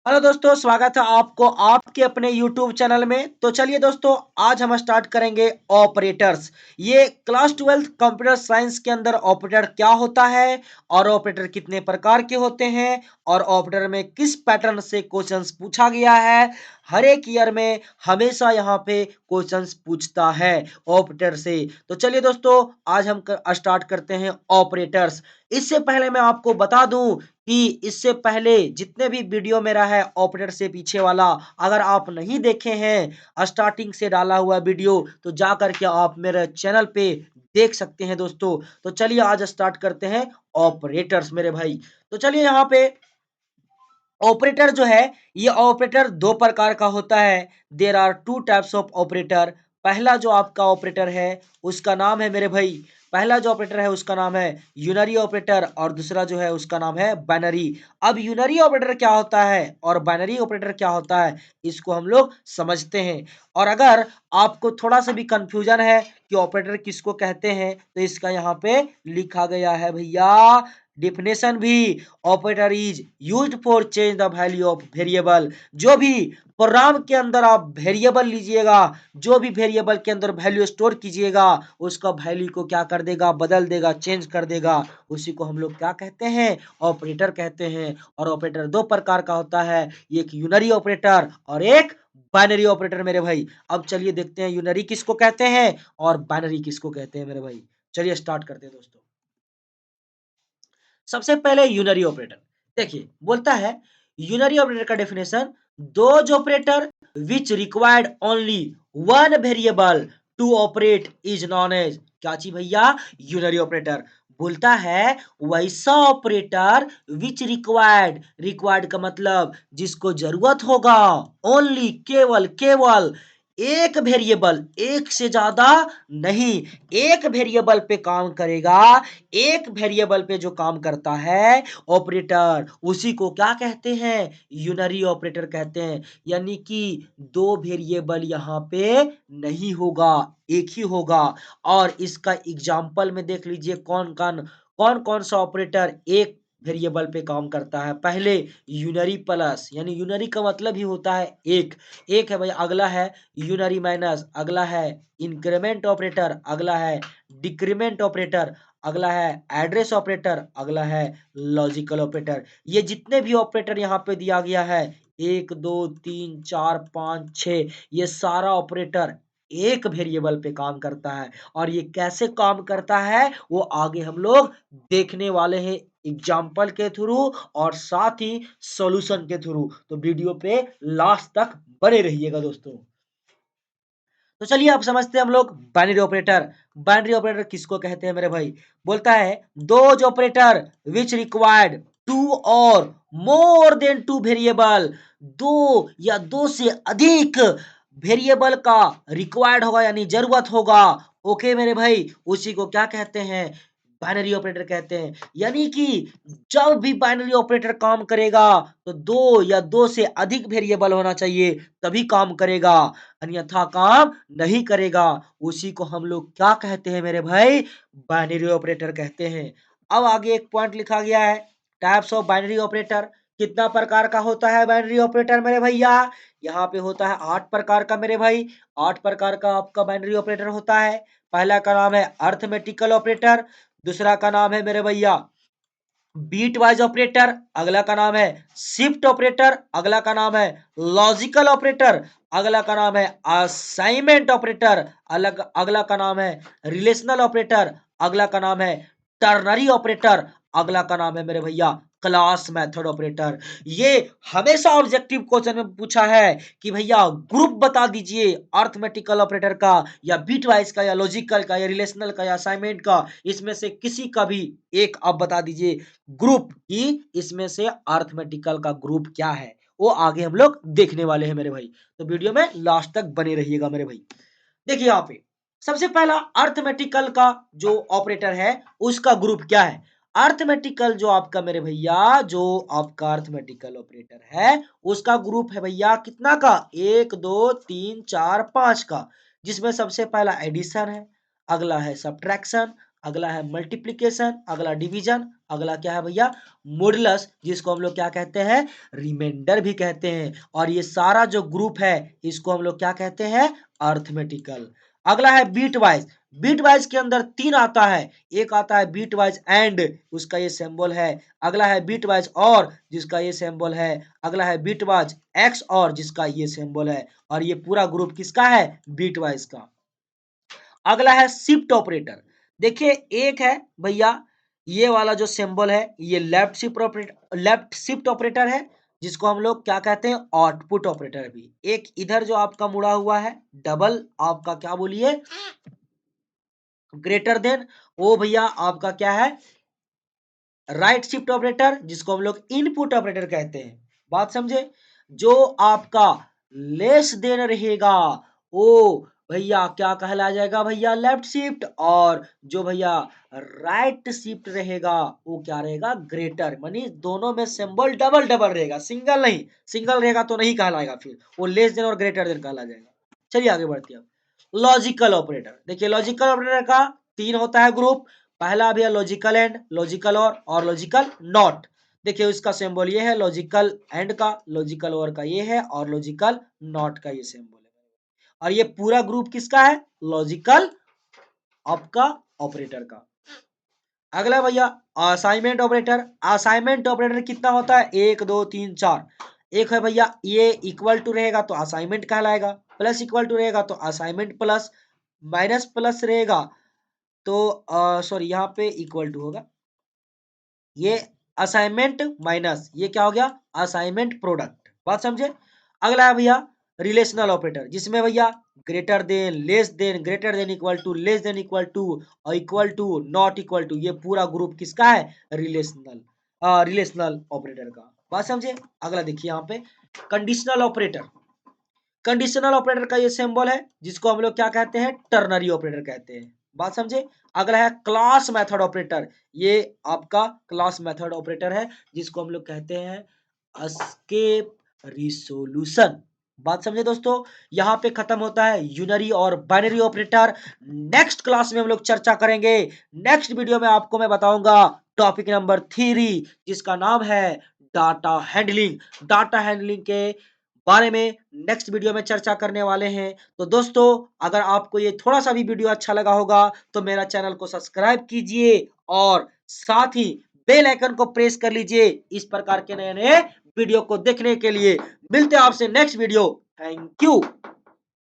Hello दोस्तों, स्वागत है आपको आपके अपने YouTube चैनल में। तो चलिए दोस्तों, आज हम स्टार्ट करेंगे ऑपरेटर्स। ये क्लास 12 कंप्यूटर साइंस के अंदर ऑपरेटर क्या होता है और ऑपरेटर कितने प्रकार के होते हैं और ऑपरेटर में किस पैटर्न से क्वेश्चंस पूछा गया है। हर एक ईयर में हमेशा यहाँ पे क्वेश्चंस पूछता है ऑपरेटर से। तो चलिए दोस्तों, आज हम स्टार्ट करते हैं ऑपरेटर्स। इससे पहले मैं आपको बता दूं कि इससे पहले जितने भी वीडियो मेरा है ऑपरेटर से पीछे वाला, अगर आप नहीं देखे हैं स्टार्टिंग से डाला हुआ वीडियो, तो जा करके आप मेरे चैनल पे देख सकते हैं दोस्तों। तो चलिए आज स्टार्ट करते हैं ऑपरेटर्स मेरे भाई। तो चलिए यहाँ पे ऑपरेटर जो है, ये ऑपरेटर दो प्रकार का होता है। There are two types of operator. पहला जो आपका ऑपरेटर है उसका नाम है मेरे भाई, पहला जो ऑपरेटर है उसका नाम है यूनरी ऑपरेटर और दूसरा जो है उसका नाम है बाइनरी। अब यूनरी ऑपरेटर क्या होता है और बाइनरी ऑपरेटर क्या होता है, इसको हम लोग समझते हैं। और अगर आपको थोड़ा सा भी कंफ्यूजन है कि ऑपरेटर किसको कहते हैं, तो इसका यहाँ पे लिखा गया है भैया डिफिनेशन भी। Operator is used for change the value of variable. जो भी प्रोग्राम के अंदर आप वेरिएबल लीजिएगा, जो भी वेरिएबल के अंदर वैल्यू स्टोर कीजिएगा, उसका वैल्यू को क्या कर देगा, बदल देगा, चेंज कर देगा। उसी को हम लोग क्या कहते हैं, ऑपरेटर कहते हैं। और ऑपरेटर दो प्रकार का होता है, एक यूनरी ऑपरेटर और एक बाइनरी ऑपरेटर मेरे भाई। अब चलिए देखते हैं यूनरी किसको कहते हैं और बाइनरी किसको कहते हैं मेरे भाई। चलिए स्टार्ट करते हैं दोस्तों। सबसे पहले यूनरी ऑपरेटर देखिए, बोलता है यूनरी ऑपरेटर का definition, those operator which required only one variable to operate is known as क्या चीज भैया, यूनरी ऑपरेटर। बोलता है वैसा ऑपरेटर विच रिक्वायर्ड, रिक्वायर्ड का मतलब जिसको जरूरत होगा, ओनली केवल केवल एक वेरिएबल, एक से ज्यादा नहीं, एक वेरिएबल पे काम करेगा। एक वेरिएबल पे जो काम करता है ऑपरेटर, उसी को क्या कहते हैं, यूनरी ऑपरेटर कहते हैं। यानी कि दो वेरिएबल यहाँ पे नहीं होगा, एक ही होगा। और इसका एग्जाम्पल में देख लीजिए कौन कौन सा ऑपरेटर एक वेरिएबल पे काम करता है। पहले यूनरी प्लस, यानी यूनरी का मतलब ही होता है एक, एक है भाई। अगला है यूनरी माइनस, अगला है इंक्रीमेंट ऑपरेटर, अगला है डिक्रीमेंट ऑपरेटर, अगला है एड्रेस ऑपरेटर, अगला है लॉजिकल ऑपरेटर। ये जितने भी ऑपरेटर यहाँ पे दिया गया है, एक दो तीन चार पाँच छ, ये सारा ऑपरेटर एक वेरिएबल पे काम करता है। और ये कैसे काम करता है वो आगे हम लोग देखने वाले हैं एग्जाम्पल के थ्रू और साथ ही सॉल्यूशन के थ्रू। तो वीडियो पे लास्ट तक बने रहिएगा दोस्तों। तो चलिए अब समझते हैं हम लोग बाइनरी ऑपरेटर। बाइनरी ऑपरेटर किसको कहते हैं मेरे भाई, बोलता है those operator which required two और मोर देन टू वेरिएबल, दो या दो से अधिक वेरिएबल का रिक्वायर्ड होगा, यानी जरूरत होगा। ओके मेरे भाई, उसी को क्या कहते हैं, बाइनरी ऑपरेटर कहते हैं। यानी कि जब भी बाइनरी ऑपरेटर काम करेगा तो दो या दो से अधिक वेरिएबल होना चाहिए, तभी काम करेगा, अन्यथा काम नहीं करेगा। उसी को हम लोग क्या कहते हैं मेरे भाई, बाइनरी ऑपरेटर कहते हैं। अब आगे एक पॉइंट लिखा गया है, टाइप्स ऑफ बाइनरी ऑपरेटर। कितना प्रकार का होता है बाइनरी ऑपरेटर मेरे भैया, यहाँ पे होता है 8 प्रकार का मेरे भाई। 8 प्रकार का आपका बाइनरी ऑपरेटर होता है। पहला का नाम है अर्थमेटिकल ऑपरेटर, दूसरा का नाम है मेरे भैया बीट वाइज ऑपरेटर, अगला का नाम है शिफ्ट ऑपरेटर, अगला का नाम है लॉजिकल ऑपरेटर, अगला का नाम है असाइनमेंट ऑपरेटर, अलग अगला का नाम है रिलेशनल ऑपरेटर, अगला का नाम है टर्नरी ऑपरेटर, अगला का नाम है मेरे भैया क्लास मेथड ऑपरेटर। ये हमेशा ऑब्जेक्टिव क्वेश्चन में पूछा है कि भैया ग्रुप बता दीजिए अर्थमेटिकल ऑपरेटर का या बीट वाइज का या लॉजिकल का या रिलेशनल का या असाइनमेंट का, इसमें से किसी का भी एक आप बता दीजिए ग्रुप की, इसमें से अर्थमेटिकल का ग्रुप क्या है, वो आगे हम लोग देखने वाले हैं मेरे भाई। तो वीडियो में लास्ट तक बने रहिएगा मेरे भाई। देखिए यहाँ पे सबसे पहला अर्थमेटिकल का जो ऑपरेटर है उसका ग्रुप क्या है। अर्थमेटिकल जो आपका मेरे भैया, जो आपका अर्थमेटिकल ऑपरेटर है उसका ग्रुप है भैया कितना का, एक दो तीन चार पांच का। जिसमें सबसे पहला एडिशन है, अगला है सब्ट्रैक्शन, अगला है मल्टीप्लीकेशन, अगला डिवीजन, अगला क्या है भैया मॉडुलस, जिसको हम लोग क्या कहते हैं रिमाइंडर भी कहते हैं। और ये सारा जो ग्रुप है इसको हम लोग क्या कहते हैं अर्थमेटिकल। अगला है बीट वाइज, बीट वाइज के अंदर तीन आता है, एक आता है बीट वाइज एंड, उसका ये सिंबल है। अगला है बीट वाइज और, जिसका ये सिंबल है। अगला है बीट वाइज एक्स और, जिसका ये सिंबल है। और ये पूरा ग्रुप किसका है बीट वाइज का। अगला है शिफ्ट ऑपरेटर। देखिए एक है भैया ये वाला जो सिंबल है ये लेफ्ट शिफ्ट ऑपरेटर है, जिसको हम लोग क्या कहते हैं आउटपुट ऑपरेटर भी। एक इधर जो आपका मुड़ा हुआ है डबल आपका क्या बोलिए ग्रेटर देन, वो भैया आपका क्या है राइट शिफ्ट ऑपरेटर, जिसको हम लोग इनपुट ऑपरेटर कहते हैं। बात समझे। जो आपका लेस देन रहेगा वो भैया क्या कहला जाएगा भैया लेफ्ट शिफ्ट, और जो भैया राइट शिफ्ट रहेगा वो क्या रहेगा ग्रेटर। मानी दोनों में सिंबल डबल डबल रहेगा, सिंगल नहीं। सिंगल रहेगा तो नहीं कहलाएगा, फिर वो लेस देन और ग्रेटर देन कहला जाएगा। चलिए आगे बढ़ते हैं। लॉजिकल ऑपरेटर, देखिए लॉजिकल ऑपरेटर का तीन होता है ग्रुप। पहला भी है लॉजिकल एंड, लॉजिकल और लॉजिकल नॉट। देखिए उसका सिंबल ये है लॉजिकल एंड का, लॉजिकल और का ये है, और लॉजिकल नॉट का ये सिंबल है। और ये पूरा ग्रुप किसका है लॉजिकल आपका ऑपरेटर का। अगला भैया असाइनमेंट ऑपरेटर। असाइनमेंट ऑपरेटर कितना होता है एक दो तीन चार। एक है भैया ये इक्वल टू रहेगा तो असाइनमेंट कहलाएगा, प्लस इक्वल टू रहेगा तो असाइनमेंट प्लस, माइनस प्लस रहेगा तो सॉरी यहाँ पे इक्वल टू होगा, ये असाइनमेंट माइनस ये क्या हो गया असाइनमेंट प्रोडक्ट। बात समझे। अगला है भैया रिलेशनल ऑपरेटर, जिसमें भैया greater than, less than, greater than equal to, less than equal to और equal to, not equal to, ये पूरा ग्रुप किसका है रिलेशनल ऑपरेटर का। बात समझे। अगला देखिए यहाँ पे कंडीशनल ऑपरेटर। कंडीशनल ऑपरेटर का ये सिंबल है, जिसको हम लोग क्या कहते हैं टर्नरी ऑपरेटर कहते हैं। बात समझे। अगला है क्लास मेथड ऑपरेटर। ये आपका क्लास मेथड ऑपरेटर है, जिसको हम लोग कहते हैं एस्केप रिसोल्यूशन। बात समझे दोस्तों। यहाँ पे खत्म होता है यूनरी और बाइनरी ऑपरेटर। नेक्स्ट क्लास में हम लोग चर्चा करेंगे, नेक्स्ट वीडियो में आपको मैं बताऊंगा टॉपिक नंबर 3, जिसका नाम है डाटा हैंडलिंग। डाटा हैंडलिंग के बारे में नेक्स्ट वीडियो में चर्चा करने वाले हैं। तो दोस्तों अगर आपको ये थोड़ा सा भी वीडियो अच्छा लगा होगा तो मेरा चैनल को सब्सक्राइब कीजिए और साथ ही बेल आइकन को प्रेस कर लीजिए इस प्रकार के नए नए वीडियो को देखने के लिए। मिलते हैं आपसे नेक्स्ट वीडियो। Thank you.